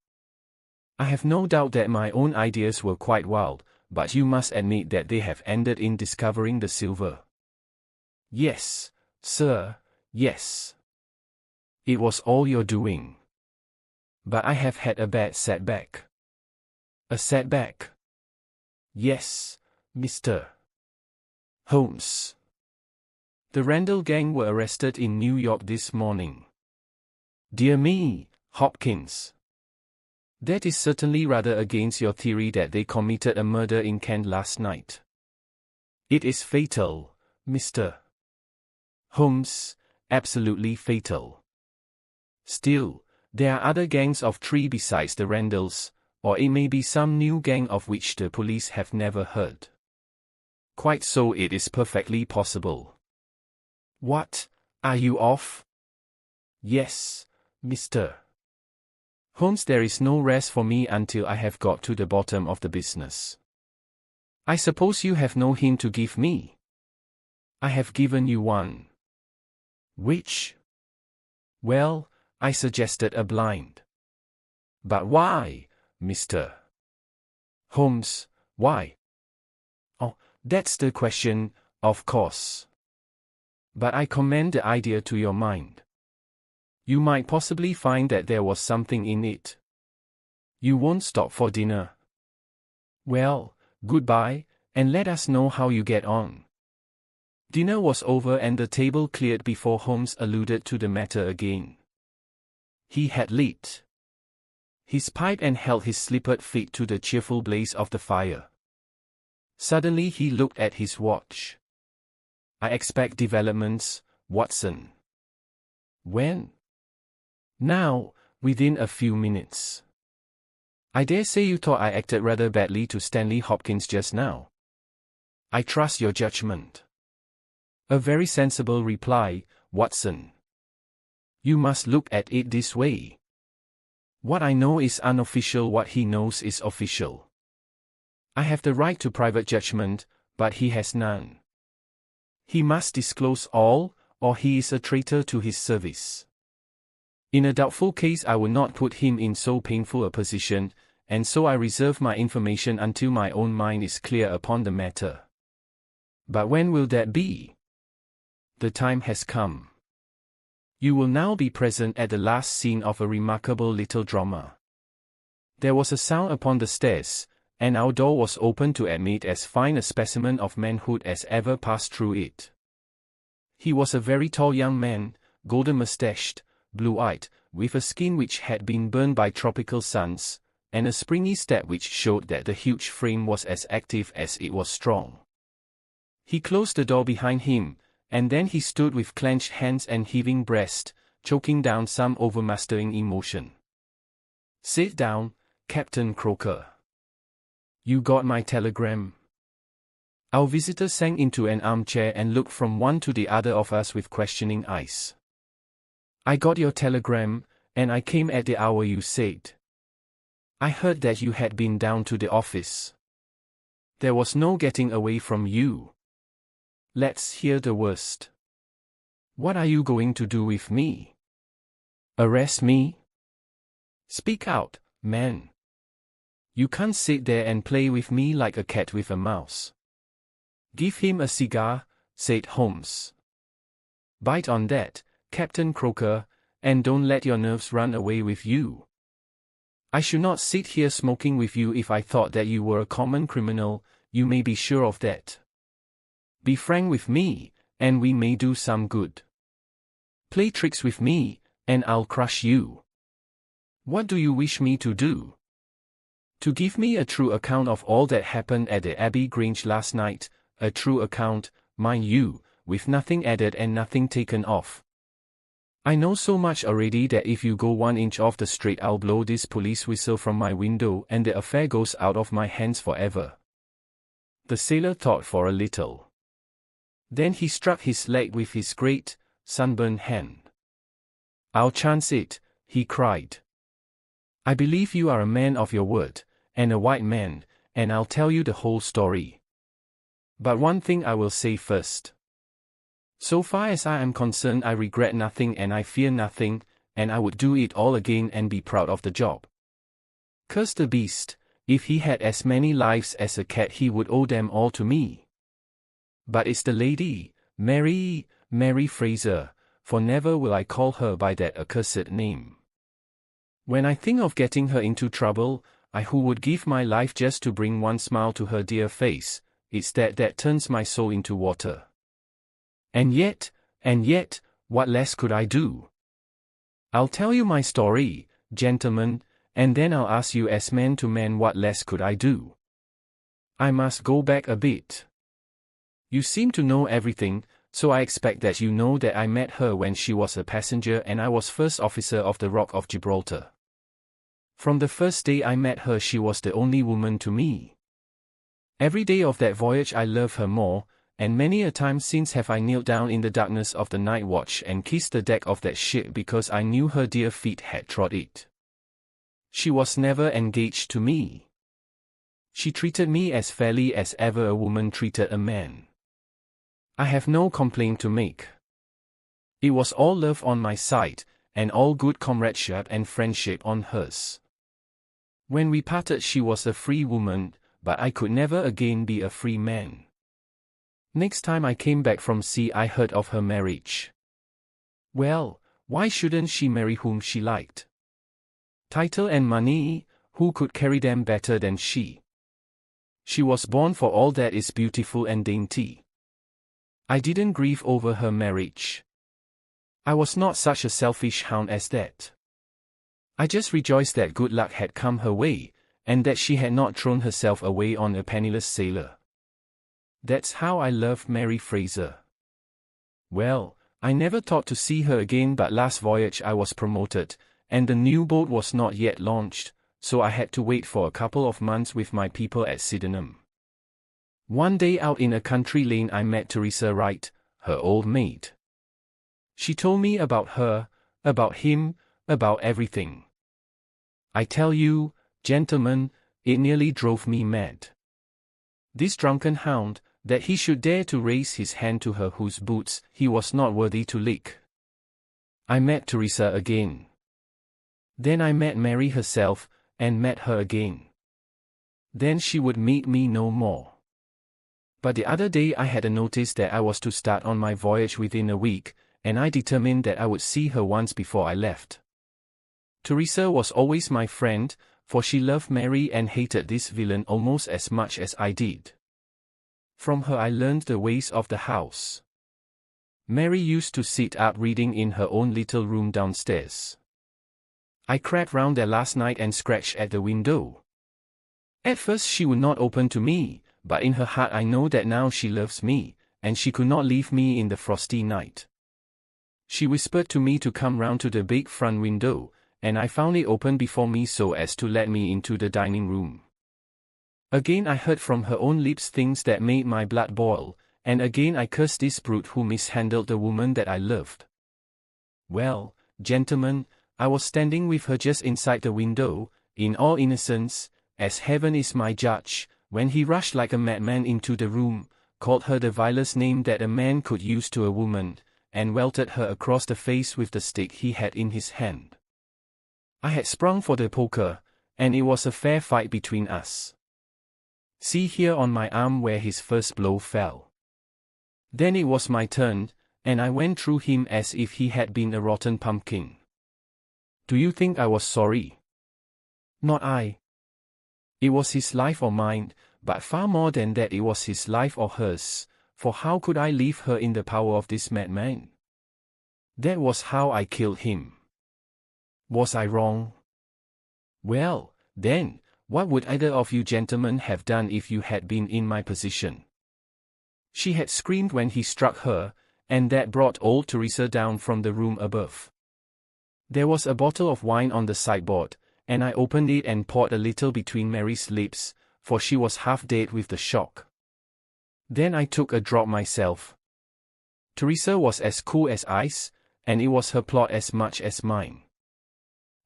I have no doubt that my own ideas were quite wild, but you must admit that they have ended in discovering the silver." "Yes, sir, yes. It was all your doing. But I have had a bad setback." "A setback?" "Yes, Mr. Holmes. The Randall gang were arrested in New York this morning." "Dear me, Hopkins. That is certainly rather against your theory that they committed a murder in Kent last night." "It is fatal, Mr. Holmes, absolutely fatal. Still, there are other gangs of three besides the Randalls, or it may be some new gang of which the police have never heard. Quite so, it is perfectly possible. What? Are you off? Yes, Mr. Holmes, there is no rest for me until I have got to the bottom of the business. I suppose you have no hint to give me? I have given you one. Which? Well, I suggested a blind. But why, Mr. Holmes, why? Oh, that's the question, of course. But I commend the idea to your mind. You might possibly find that there was something in it. You won't stop for dinner. Well, goodbye, and let us know how you get on. Dinner was over and the table cleared before Holmes alluded to the matter again. He had lit his pipe and held his slippered feet to the cheerful blaze of the fire. Suddenly he looked at his watch. I expect developments, Watson. When? Now, within a few minutes. I dare say you thought I acted rather badly to Stanley Hopkins just now. I trust your judgment. A very sensible reply, Watson. You must look at it this way. What I know is unofficial, what he knows is official. I have the right to private judgment, but he has none. He must disclose all, or he is a traitor to his service. In a doubtful case I will not put him in so painful a position, and so I reserve my information until my own mind is clear upon the matter. But when will that be? The time has come. You will now be present at the last scene of a remarkable little drama. There was a sound upon the stairs, and our door was opened to admit as fine a specimen of manhood as ever passed through it. He was a very tall young man, golden-moustached, blue-eyed, with a skin which had been burned by tropical suns, and a springy step which showed that the huge frame was as active as it was strong. He closed the door behind him, and then he stood with clenched hands and heaving breast, choking down some overmastering emotion. Sit down, Captain Croker. You got my telegram? Our visitor sank into an armchair and looked from one to the other of us with questioning eyes. I got your telegram, and I came at the hour you said. I heard that you had been down to the office. There was no getting away from you. Let's hear the worst. What are you going to do with me? Arrest me? Speak out, man. You can't sit there and play with me like a cat with a mouse. Give him a cigar, said Holmes. Bite on that, Captain Croker, and don't let your nerves run away with you. I should not sit here smoking with you if I thought that you were a common criminal, you may be sure of that. Be frank with me, and we may do some good. Play tricks with me, and I'll crush you. What do you wish me to do? To give me a true account of all that happened at the Abbey Grange last night, a true account, mind you, with nothing added and nothing taken off. I know so much already that if you go 1 inch off the straight I'll blow this police whistle from my window and the affair goes out of my hands forever. The sailor thought for a little. Then he struck his leg with his great, sunburned hand. I'll chance it, he cried. I believe you are a man of your word, and a white man, and I'll tell you the whole story. But one thing I will say first. So far as I am concerned, I regret nothing and I fear nothing, and I would do it all again and be proud of the job. Curse the beast, if he had as many lives as a cat he would owe them all to me. But it's the lady, Mary Fraser, for never will I call her by that accursed name. When I think of getting her into trouble, I who would give my life just to bring one smile to her dear face, it's that turns my soul into water. And yet, what less could I do? I'll tell you my story, gentlemen, and then I'll ask you as man to man what less could I do. I must go back a bit. You seem to know everything, so I expect that you know that I met her when she was a passenger and I was first officer of the Rock of Gibraltar. From the first day I met her she was the only woman to me. Every day of that voyage I loved her more, and many a time since have I kneeled down in the darkness of the night watch and kissed the deck of that ship because I knew her dear feet had trod it. She was never engaged to me. She treated me as fairly as ever a woman treated a man. I have no complaint to make. It was all love on my side, and all good comradeship and friendship on hers. When we parted she was a free woman, but I could never again be a free man. Next time I came back from sea I heard of her marriage. Well, why shouldn't she marry whom she liked? Title and money, who could carry them better than she? She was born for all that is beautiful and dainty. I didn't grieve over her marriage. I was not such a selfish hound as that. I just rejoiced that good luck had come her way, and that she had not thrown herself away on a penniless sailor. That's how I loved Mary Fraser. Well, I never thought to see her again, but last voyage I was promoted, and the new boat was not yet launched, so I had to wait for a couple of months with my people at Sydenham. One day out in a country lane I met Teresa Wright, her old maid. She told me about her, about him, about everything. I tell you, gentlemen, it nearly drove me mad. This drunken hound, that he should dare to raise his hand to her whose boots he was not worthy to lick. I met Teresa again. Then I met Mary herself, and met her again. Then she would meet me no more. But the other day I had a notice that I was to start on my voyage within a week, and I determined that I would see her once before I left. Teresa was always my friend, for she loved Mary and hated this villain almost as much as I did. From her I learned the ways of the house. Mary used to sit up reading in her own little room downstairs. I crept round there last night and scratched at the window. At first she would not open to me, but in her heart I know that now she loves me, and she could not leave me in the frosty night. She whispered to me to come round to the big front window, and I found it open before me so as to let me into the dining room. Again I heard from her own lips things that made my blood boil, and again I cursed this brute who mishandled the woman that I loved. Well, gentlemen, I was standing with her just inside the window, in all innocence, as heaven is my judge, when he rushed like a madman into the room, called her the vilest name that a man could use to a woman, and welted her across the face with the stick he had in his hand. I had sprung for the poker, and it was a fair fight between us. See here on my arm where his first blow fell. Then it was my turn, and I went through him as if he had been a rotten pumpkin. Do you think I was sorry? Not I. It was his life or mine, but far more than that it was his life or hers, for how could I leave her in the power of this madman? That was how I killed him. Was I wrong? Well, then, what would either of you gentlemen have done if you had been in my position? She had screamed when he struck her, and that brought old Teresa down from the room above. There was a bottle of wine on the sideboard, and I opened it and poured a little between Mary's lips, for she was half dead with the shock. Then I took a drop myself. Teresa was as cool as ice, and it was her plot as much as mine.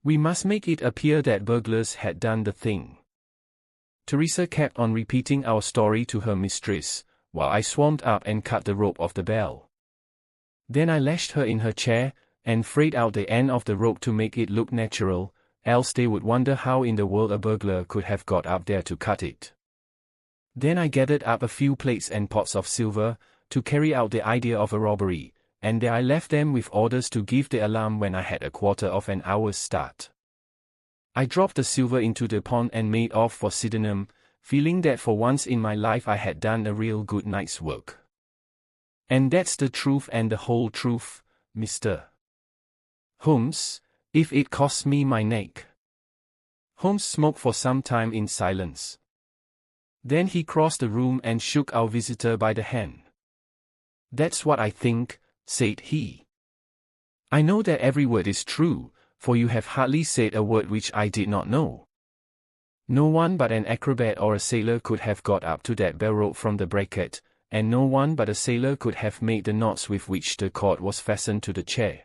We must make it appear that burglars had done the thing. Teresa kept on repeating our story to her mistress, while I swarmed up and cut the rope of the bell. Then I lashed her in her chair, and frayed out the end of the rope to make it look natural, else they would wonder how in the world a burglar could have got up there to cut it. Then I gathered up a few plates and pots of silver, to carry out the idea of a robbery, and there I left them with orders to give the alarm when I had a quarter of an hour's start. I dropped the silver into the pond and made off for Sydenham, feeling that for once in my life I had done a real good night's work. And that's the truth and the whole truth, Mr. Holmes, if it costs me my neck. Holmes smoked for some time in silence. Then he crossed the room and shook our visitor by the hand. "That's what I think," said he. "I know that every word is true, for you have hardly said a word which I did not know. No one but an acrobat or a sailor could have got up to that bell rope from the bracket, and no one but a sailor could have made the knots with which the cord was fastened to the chair.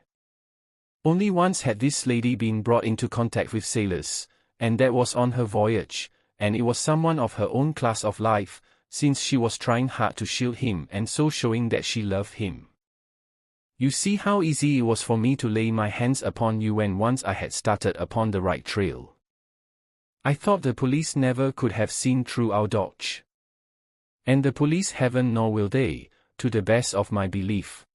Only once had this lady been brought into contact with sailors, and that was on her voyage, and it was someone of her own class of life, since she was trying hard to shield him and so showing that she loved him. You see how easy it was for me to lay my hands upon you when once I had started upon the right trail. I thought the police never could have seen through our dodge. And the police haven't, nor will they, to the best of my belief.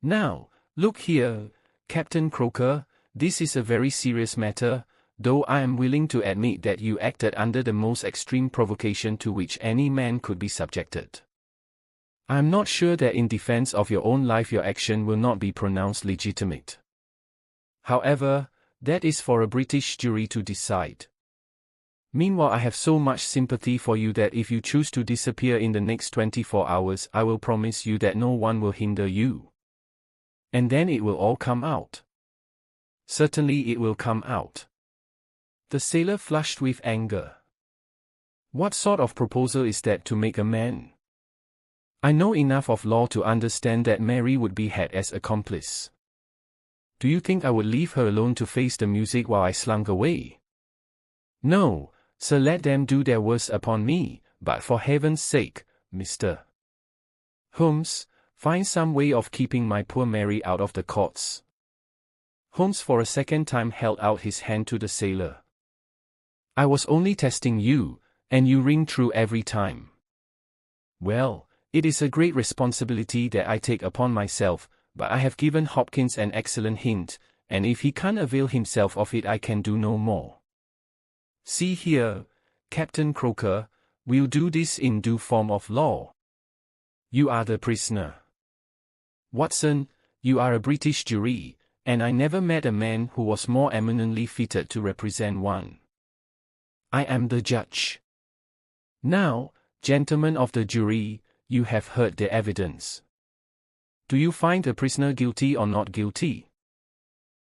Now, look here, Captain Croker, this is a very serious matter, though I am willing to admit that you acted under the most extreme provocation to which any man could be subjected. I am not sure that in defense of your own life your action will not be pronounced legitimate. However, that is for a British jury to decide. Meanwhile, I have so much sympathy for you that if you choose to disappear in the next 24 hours, I will promise you that no one will hinder you. And then it will all come out. Certainly it will come out." The sailor flushed with anger. "What sort of proposal is that to make a man? I know enough of law to understand that Mary would be had as accomplice. Do you think I would leave her alone to face the music while I slunk away? No, sir, let them do their worst upon me, but for heaven's sake, Mr. Holmes, find some way of keeping my poor Mary out of the courts." Holmes for a second time held out his hand to the sailor. "I was only testing you, and you ring true every time. Well, it is a great responsibility that I take upon myself, but I have given Hopkins an excellent hint, and if he can't avail himself of it I can do no more. See here, Captain Croker, we'll do this in due form of law. You are the prisoner. Watson, you are a British jury, and I never met a man who was more eminently fitted to represent one. I am the judge. Now, gentlemen of the jury, you have heard the evidence. Do you find the prisoner guilty or not guilty?"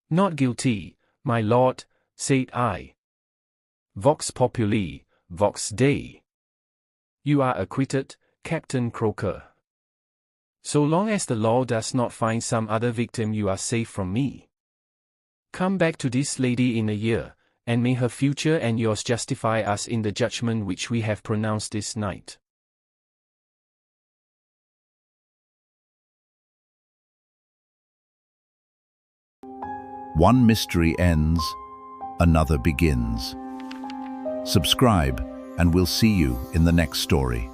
"Not guilty, my lord," said I. "Vox populi, vox Dei." "You are acquitted, Captain Croker. So long as the law does not find some other victim, you are safe from me. Come back to this lady in a year, and may her future and yours justify us in the judgment which we have pronounced this night." One mystery ends, another begins. Subscribe, and we'll see you in the next story.